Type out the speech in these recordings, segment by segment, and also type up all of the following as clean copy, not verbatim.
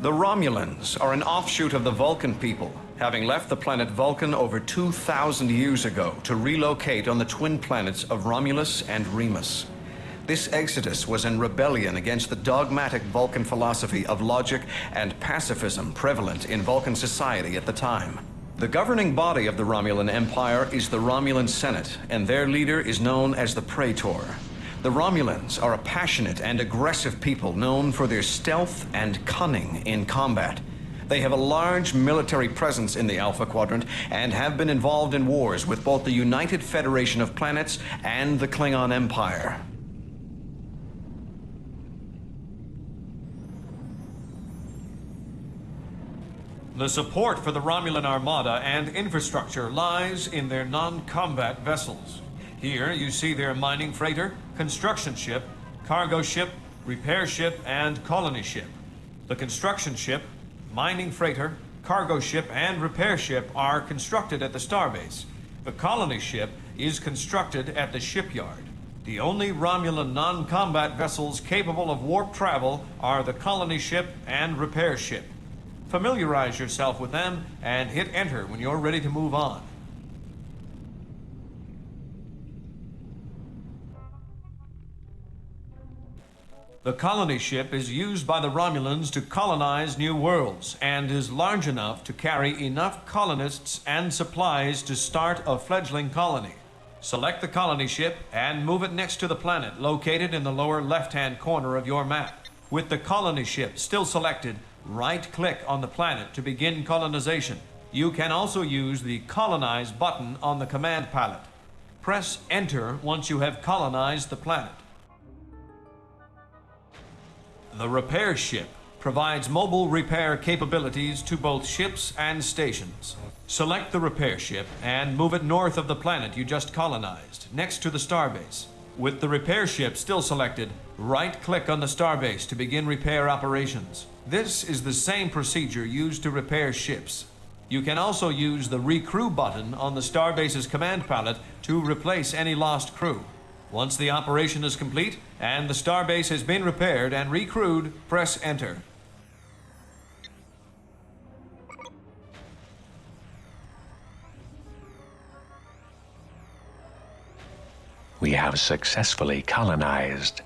The Romulans are an offshoot of the Vulcan people, having left the planet Vulcan over 2,000 years ago to relocate on the twin planets of Romulus and Remus. This exodus was in rebellion against the dogmatic Vulcan philosophy of logic and pacifism prevalent in Vulcan society at the time. The governing body of the Romulan Empire is the Romulan Senate, and their leader is known as the Praetor. The Romulans are a passionate and aggressive people known for their stealth and cunning in combat. They have a large military presence in the Alpha Quadrant and have been involved in wars with both the United Federation of Planets and the Klingon Empire. The support for the Romulan Armada and infrastructure lies in their non-combat vessels. Here you see their mining freighter, construction ship, cargo ship, repair ship, and colony ship. The construction ship, mining freighter, cargo ship, and repair ship are constructed at the starbase. The colony ship is constructed at the shipyard. The only Romulan non-combat vessels capable of warp travel are the colony ship and repair ship. Familiarize yourself with them and hit enter when you're ready to move on. The colony ship is used by the Romulans to colonize new worlds and is large enough to carry enough colonists and supplies to start a fledgling colony. Select the colony ship and move it next to the planet located in the lower left-hand corner of your map. With the colony ship still selected, right-click on the planet to begin colonization. You can also use the Colonize button on the command palette. Press Enter once you have colonized the planet. The repair ship provides mobile repair capabilities to both ships and stations. Select the repair ship and move it north of the planet you just colonized, next to the starbase. With the repair ship still selected, right-click on the starbase to begin repair operations. This is the same procedure used to repair ships. You can also use the Recrew button on the starbase's command palette to replace any lost crew. Once the operation is complete and the starbase has been repaired and recrewed, press Enter. We have successfully colonized.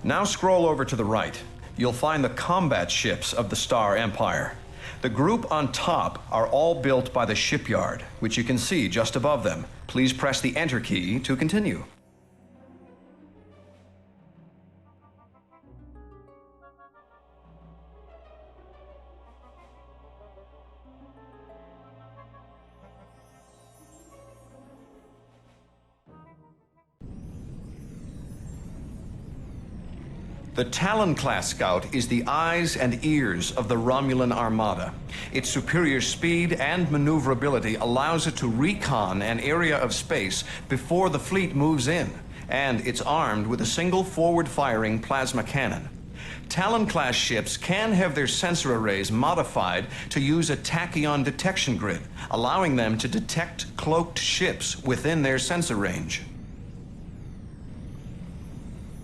Now scroll over to the right. You'll find the combat ships of the Star Empire. The group on top are all built by the shipyard, which you can see just above them. Please press the Enter key to continue. The Talon-class scout is the eyes and ears of the Romulan Armada. Its superior speed and maneuverability allows it to recon an area of space before the fleet moves in, and it's armed with a single forward-firing plasma cannon. Talon-class ships can have their sensor arrays modified to use a tachyon detection grid, allowing them to detect cloaked ships within their sensor range.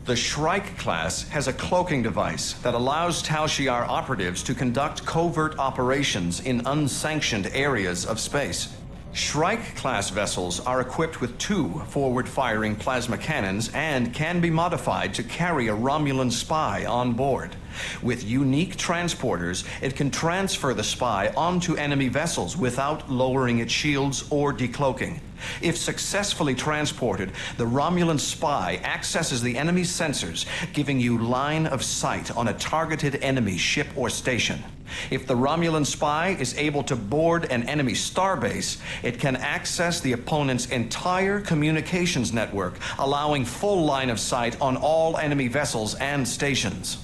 The Shrike class has a cloaking device that allows Tal Shiar operatives to conduct covert operations in unsanctioned areas of space. Shrike class vessels are equipped with 2 forward-firing plasma cannons and can be modified to carry a Romulan spy on board. With unique transporters, it can transfer the spy onto enemy vessels without lowering its shields or decloaking. If successfully transported, the Romulan spy accesses the enemy's sensors, giving you line of sight on a targeted enemy ship or station. If the Romulan spy is able to board an enemy starbase, it can access the opponent's entire communications network, allowing full line of sight on all enemy vessels and stations.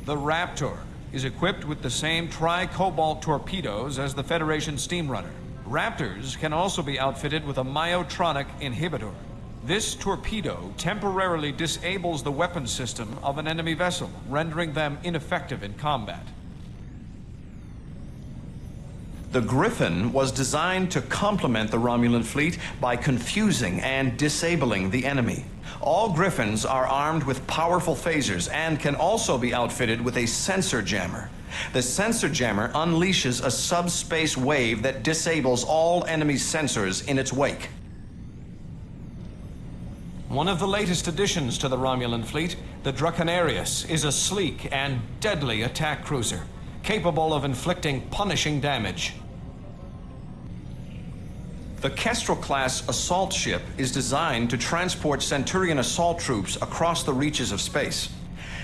The Raptor is equipped with the same tri-cobalt torpedoes as the Federation Steamrunner. Raptors can also be outfitted with a myotronic inhibitor. This torpedo temporarily disables the weapon system of an enemy vessel, rendering them ineffective in combat. The Griffin was designed to complement the Romulan fleet by confusing and disabling the enemy. All Griffins are armed with powerful phasers and can also be outfitted with a sensor jammer. The sensor jammer unleashes a subspace wave that disables all enemy sensors in its wake. One of the latest additions to the Romulan fleet, the Draconarius, is a sleek and deadly attack cruiser, capable of inflicting punishing damage. The Kestrel-class assault ship is designed to transport Centurion assault troops across the reaches of space.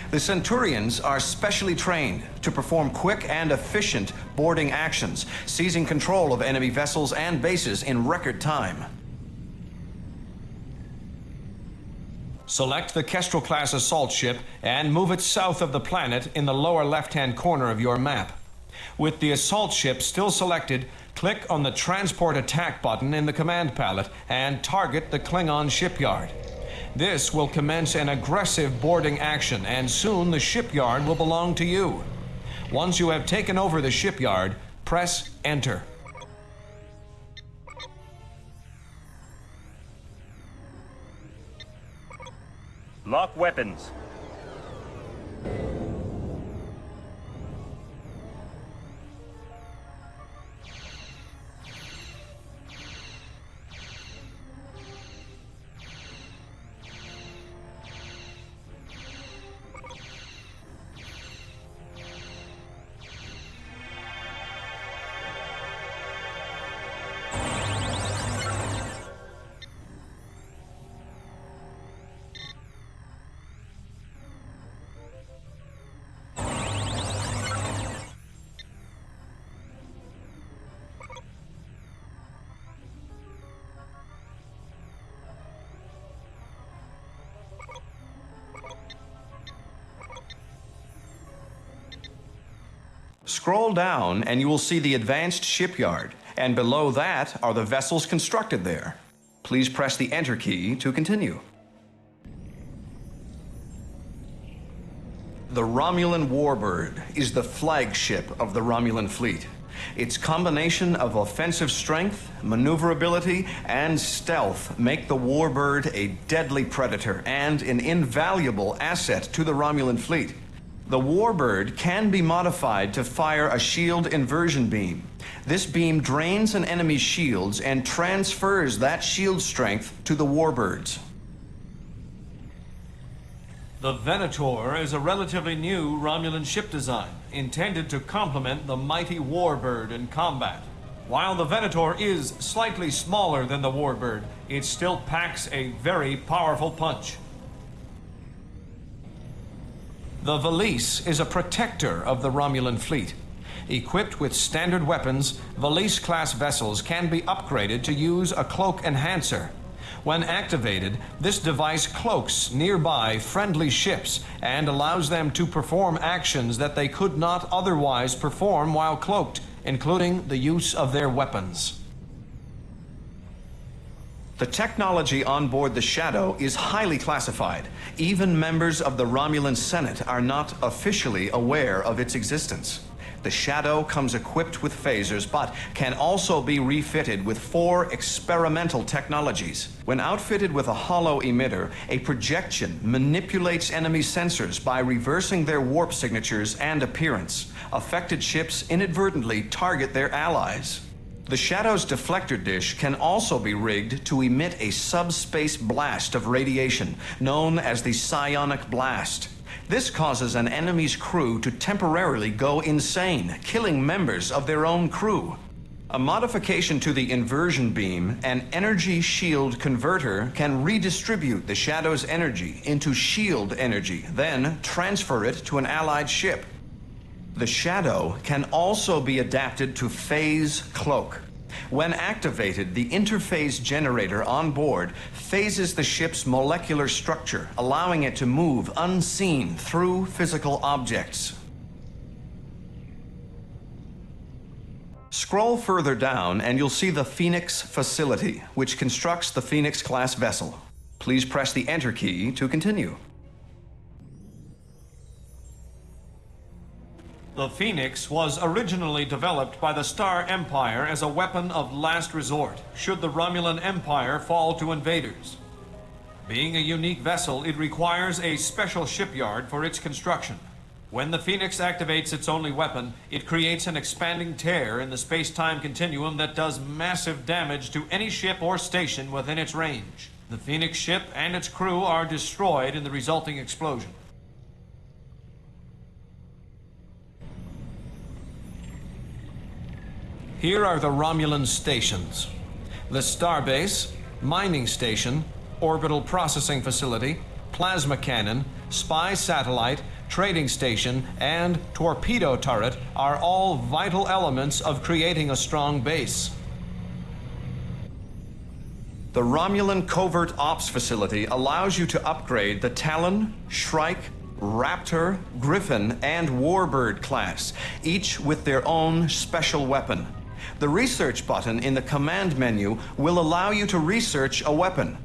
The Centurions are specially trained to perform quick and efficient boarding actions, seizing control of enemy vessels and bases in record time. Select the Kestrel-class assault ship and move it south of the planet in the lower left-hand corner of your map. With the assault ship still selected, click on the Transport Attack button in the command palette and target the Klingon shipyard. This will commence an aggressive boarding action, and soon the shipyard will belong to you. Once you have taken over the shipyard, press Enter. Lock weapons. Scroll down and you will see the advanced shipyard, and below that are the vessels constructed there. Please press the Enter key to continue. The Romulan Warbird is the flagship of the Romulan fleet. Its combination of offensive strength, maneuverability, and stealth make the Warbird a deadly predator and an invaluable asset to the Romulan fleet. The Warbird can be modified to fire a shield inversion beam. This beam drains an enemy's shields and transfers that shield strength to the Warbirds. The Venator is a relatively new Romulan ship design, intended to complement the mighty Warbird in combat. While the Venator is slightly smaller than the Warbird, it still packs a very powerful punch. The Valise is a protector of the Romulan fleet. Equipped with standard weapons, Valise-class vessels can be upgraded to use a cloak enhancer. When activated, this device cloaks nearby friendly ships and allows them to perform actions that they could not otherwise perform while cloaked, including the use of their weapons. The technology on board the Shadow is highly classified. Even members of the Romulan Senate are not officially aware of its existence. The Shadow comes equipped with phasers, but can also be refitted with 4 experimental technologies. When outfitted with a hollow emitter, a projection manipulates enemy sensors by reversing their warp signatures and appearance. Affected ships inadvertently target their allies. The Shadow's deflector dish can also be rigged to emit a subspace blast of radiation, known as the psionic blast. This causes an enemy's crew to temporarily go insane, killing members of their own crew. A modification to the inversion beam, an energy shield converter, can redistribute the Shadow's energy into shield energy, then transfer it to an allied ship. The Shadow can also be adapted to phase cloak. When activated, the interphase generator on board phases the ship's molecular structure, allowing it to move unseen through physical objects. Scroll further down and you'll see the Phoenix facility, which constructs the Phoenix-class vessel. Please press the Enter key to continue. The Phoenix was originally developed by the Star Empire as a weapon of last resort, should the Romulan Empire fall to invaders. Being a unique vessel, it requires a special shipyard for its construction. When the Phoenix activates its only weapon, it creates an expanding tear in the space-time continuum that does massive damage to any ship or station within its range. The Phoenix ship and its crew are destroyed in the resulting explosion. Here are the Romulan stations: the Starbase, Mining Station, Orbital Processing Facility, Plasma Cannon, Spy Satellite, Trading Station, and Torpedo Turret are all vital elements of creating a strong base. The Romulan Covert Ops Facility allows you to upgrade the Talon, Shrike, Raptor, Griffin, and Warbird class, each with their own special weapon. The research button in the command menu will allow you to research a weapon.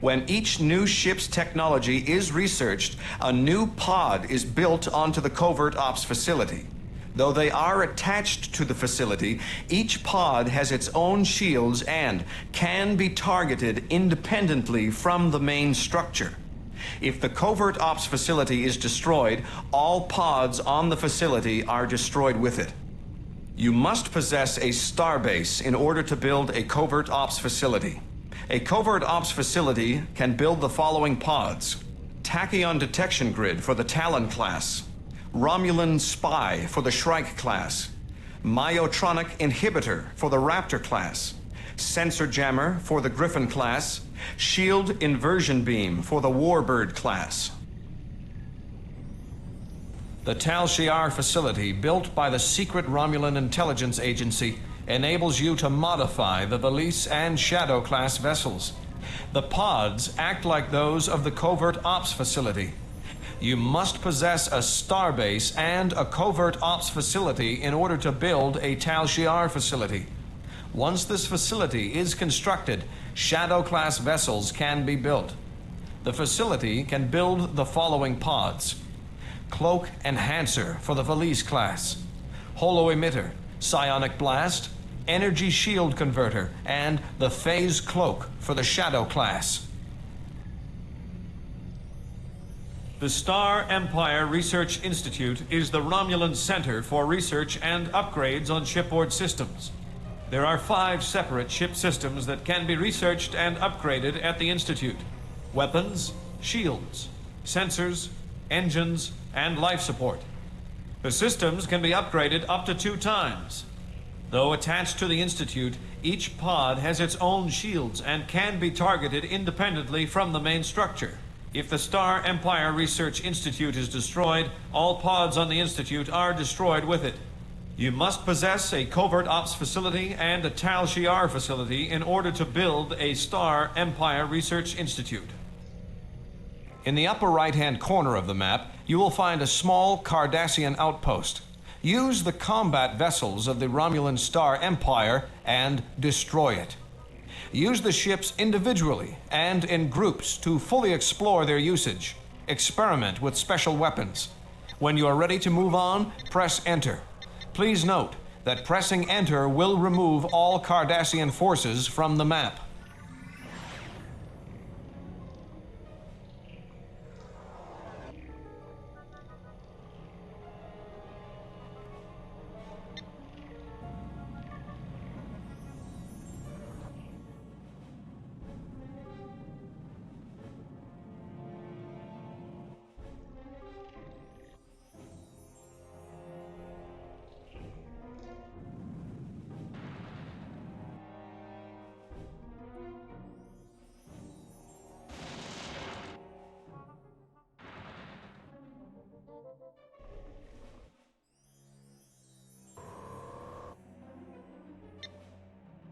When each new ship's technology is researched, a new pod is built onto the Covert Ops Facility. Though they are attached to the facility, each pod has its own shields and can be targeted independently from the main structure. If the Covert Ops Facility is destroyed, all pods on the facility are destroyed with it. You must possess a starbase in order to build a Covert Ops Facility. A Covert Ops Facility can build the following pods: Tachyon Detection Grid for the Talon class, Romulan Spy for the Shrike class, Myotronic Inhibitor for the Raptor class, Sensor Jammer for the Griffin class, Shield Inversion Beam for the Warbird class. The Tal Shiar facility, built by the secret Romulan intelligence agency, enables you to modify the Valise and Shadow class vessels. The pods act like those of the Covert Ops facility. You must possess a starbase and a Covert Ops facility in order to build a Tal Shiar facility. Once this facility is constructed, Shadow class vessels can be built. The facility can build the following pods: Cloak Enhancer for the Valise class, Holo Emitter, Psionic Blast, Energy Shield Converter, and the Phase Cloak for the Shadow class. The Star Empire Research Institute is the Romulan Center for Research and Upgrades on shipboard systems. There are 5 separate ship systems that can be researched and upgraded at the Institute: weapons, shields, sensors, engines, and life support. The systems can be upgraded up to 2 times. Though attached to the Institute, each pod has its own shields and can be targeted independently from the main structure. If the Star Empire Research Institute is destroyed, all pods on the Institute are destroyed with it. You must possess a covert ops facility and a Tal Shiar facility in order to build a Star Empire Research Institute. In the upper right-hand corner of the map, you will find a small Cardassian outpost. Use the combat vessels of the Romulan Star Empire and destroy it. Use the ships individually and in groups to fully explore their usage. Experiment with special weapons. When you are ready to move on, press Enter. Please note that pressing Enter will remove all Cardassian forces from the map.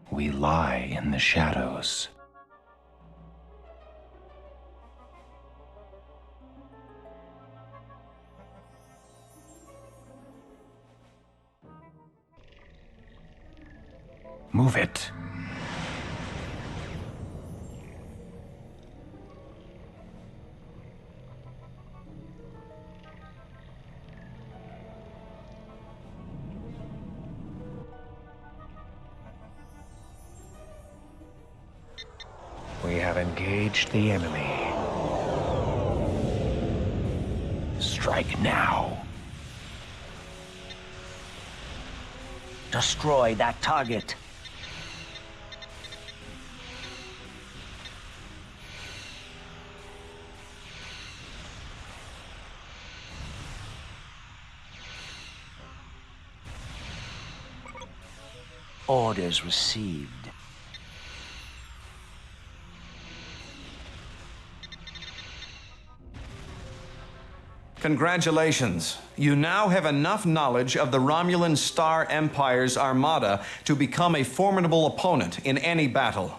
We lie in the shadows. Move it. We have engaged the enemy. Strike now. Destroy that target. Orders received. Congratulations. You now have enough knowledge of the Romulan Star Empire's Armada to become a formidable opponent in any battle.